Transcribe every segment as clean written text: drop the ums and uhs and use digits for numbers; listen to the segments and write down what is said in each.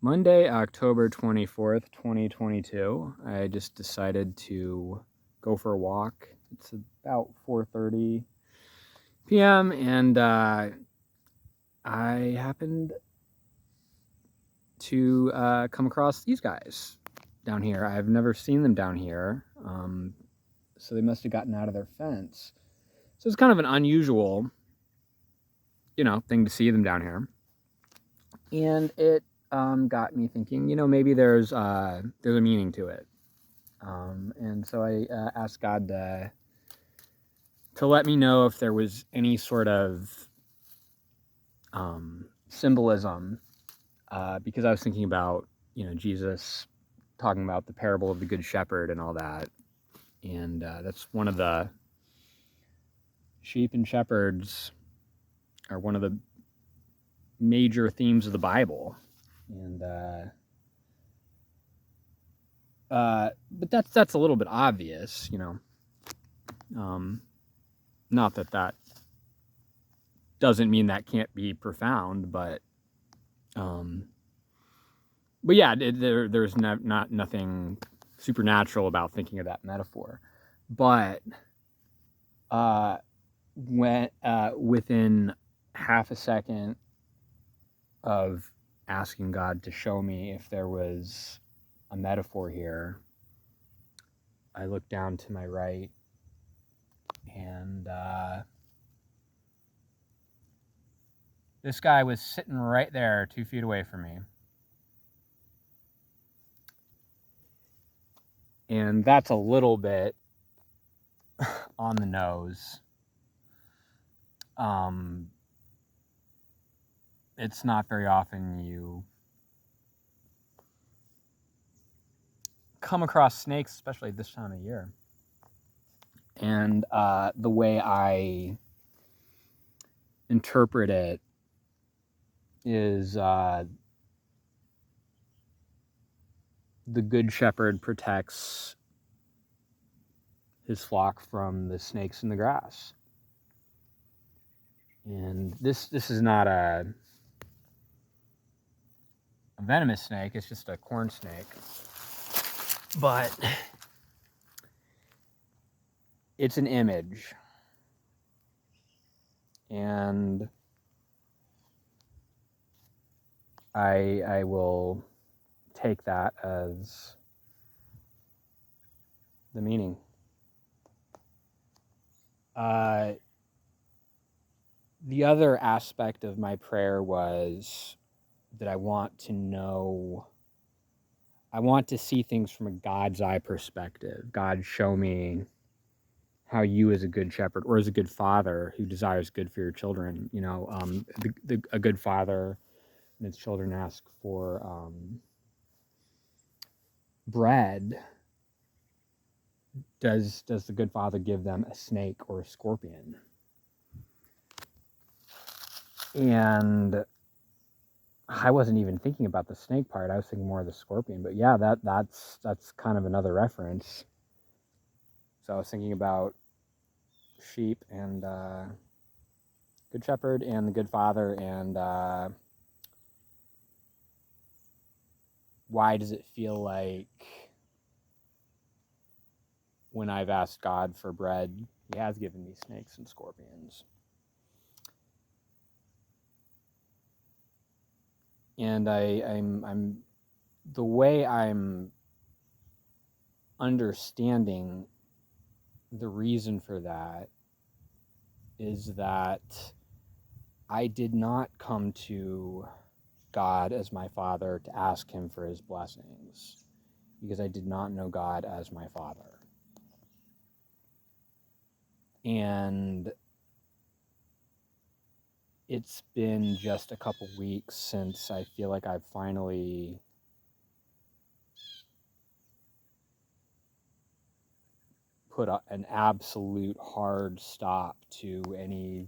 Monday, October 24th, 2022. I just decided to go for a walk. It's about 4:30 p.m. and I happened to come across these guys down here. I've never seen them down here, so they must have gotten out of their fence. So it's kind of an unusual, thing to see them down here, and it got me thinking. Maybe there's a meaning to it, and so I asked God to let me know if there was any sort of symbolism, because I was thinking about Jesus talking about the parable of the Good Shepherd and all that, and that's one of the sheep and shepherds are one of the major themes of the Bible, and but that's a little bit obvious, not that doesn't mean that can't be profound, but yeah, there's not nothing supernatural about thinking of that metaphor, but when within half a second of asking God to show me if there was a metaphor here, I looked down to my right, and this guy was sitting right there 2 feet away from me. And that's a little bit on the nose. It's not very often you come across snakes, especially this time of year. And the way I interpret it is the Good Shepherd protects his flock from the snakes in the grass. And this is not a venomous snake, it's just a corn snake. But it's an image. And I will take that as the meaning. The other aspect of my prayer was that I want to see things from a God's eye perspective. God, show me how you as a good shepherd or as a good father who desires good for your children, a good father and his children ask for bread. Does the good father give them a snake or a scorpion? And I wasn't even thinking about the snake part. I was thinking more of the scorpion. But yeah, that's kind of another reference. So I was thinking about sheep and good shepherd and the good father, and why does it feel like when I've asked God for bread, he has given me snakes and scorpions? And I'm the way I'm understanding the reason for that is that I did not come to God as my father to ask him for his blessings, because I did not know God as my father. And it's been just a couple weeks since I feel like I've finally put an absolute hard stop to any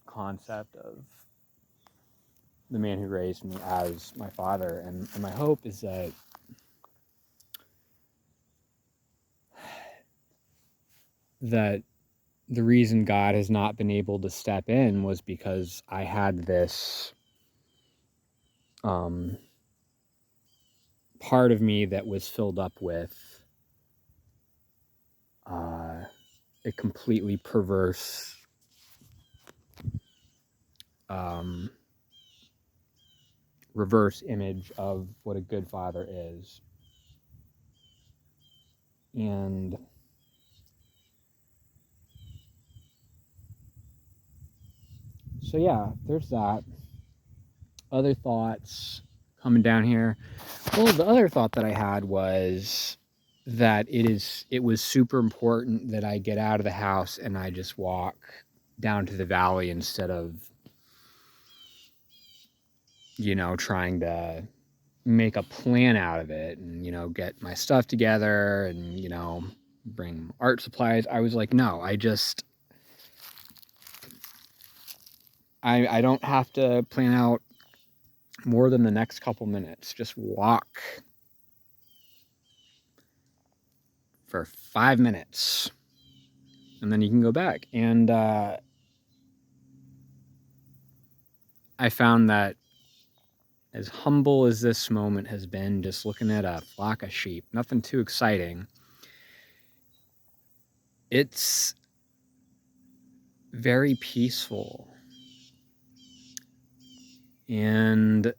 concept of the man who raised me as my father. And my hope is that the reason God has not been able to step in was because I had this part of me that was filled up with a completely perverse reverse image of what a good father is. And so yeah, there's that. Other thoughts coming down here. Well, the other thought that I had was that it was super important that I get out of the house and I just walk down to the valley instead of, you know, trying to make a plan out of it and, you know, get my stuff together and, you know, bring art supplies. I was like, no, I don't have to plan out more than the next couple minutes. Just walk for 5 minutes and then you can go back. And I found that as humble as this moment has been, just looking at a flock of sheep, nothing too exciting, it's very peaceful. And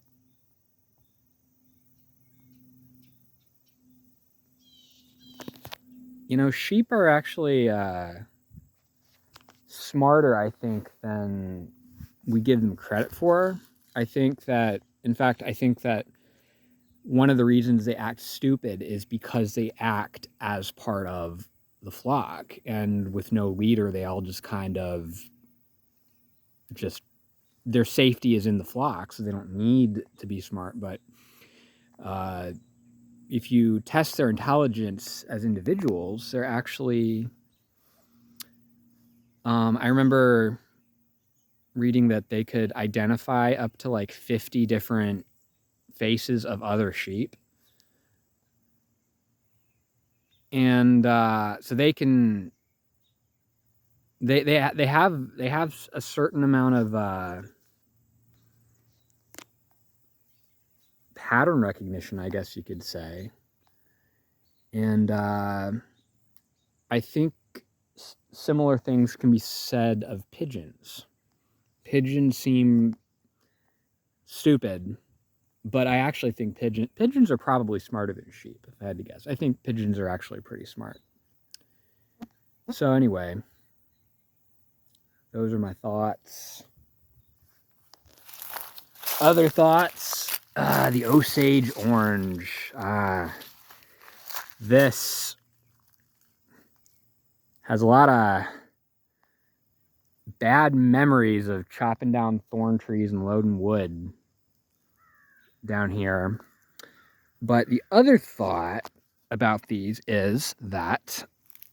you know, sheep are actually smarter, I think, than we give them credit for. I think that, in fact, I think that one of the reasons they act stupid is because they act as part of the flock, and with no leader, they all just kind of just, their safety is in the flock, so they don't need to be smart. But if you test their intelligence as individuals, they're actually, I remember reading that they could identify up to like 50 different faces of other sheep. And so they can, they have a certain amount of pattern recognition, I guess you could say. And I think similar things can be said of pigeons. Pigeons seem stupid, but I actually think pigeons are probably smarter than sheep, if I had to guess. I think pigeons are actually pretty smart. So anyway, those are my thoughts. Other thoughts, the Osage orange. This has a lot of bad memories of chopping down thorn trees and loading wood down here. But the other thought about these is that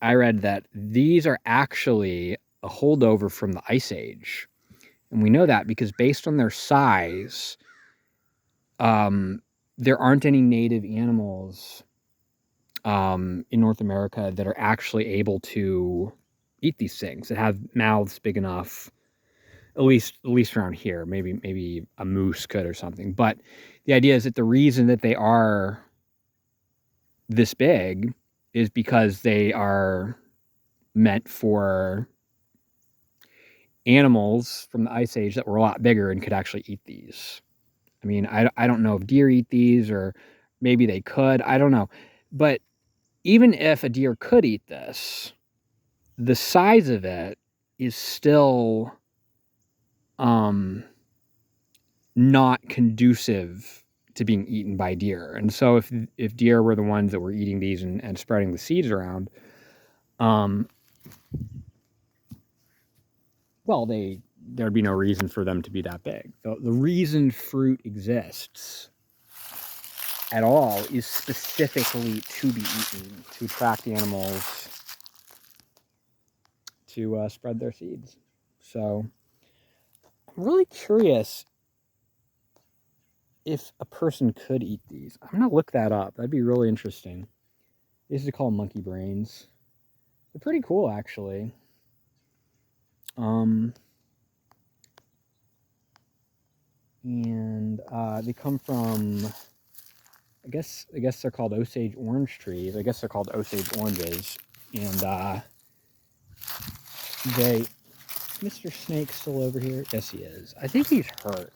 I read that these are actually a holdover from the Ice Age. And we know that because based on their size, there aren't any native animals in North America that are actually able to eat these things, that have mouths big enough, at least around here. Maybe a moose could or something. But the idea is that the reason that they are this big is because they are meant for animals from the Ice Age that were a lot bigger and could actually eat these. I mean, I don't know if deer eat these, or maybe they could. I don't know. But even if a deer could eat this, the size of it is still not conducive to being eaten by deer. And so if deer were the ones that were eating these and spreading the seeds around, well, there'd be no reason for them to be that big. The reason fruit exists at all is specifically to be eaten, to attract animals to spread their seeds. So I'm really curious if a person could eat these. I'm going to look that up. That'd be really interesting. They used to call them monkey brains. They're pretty cool, actually. And they come from I guess they're called Osage orange trees. I guess they're called Osage oranges. And they... Mr. Snake still over here? Yes, he is. I think he's hurt.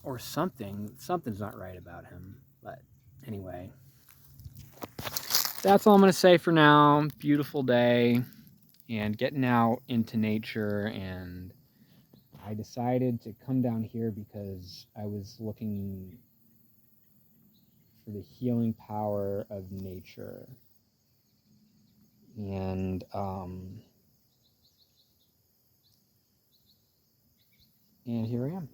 Or something. Something's not right about him. But anyway. That's all I'm going to say for now. Beautiful day. And getting out into nature. And I decided to come down here because I was looking for the healing power of nature. And here I am.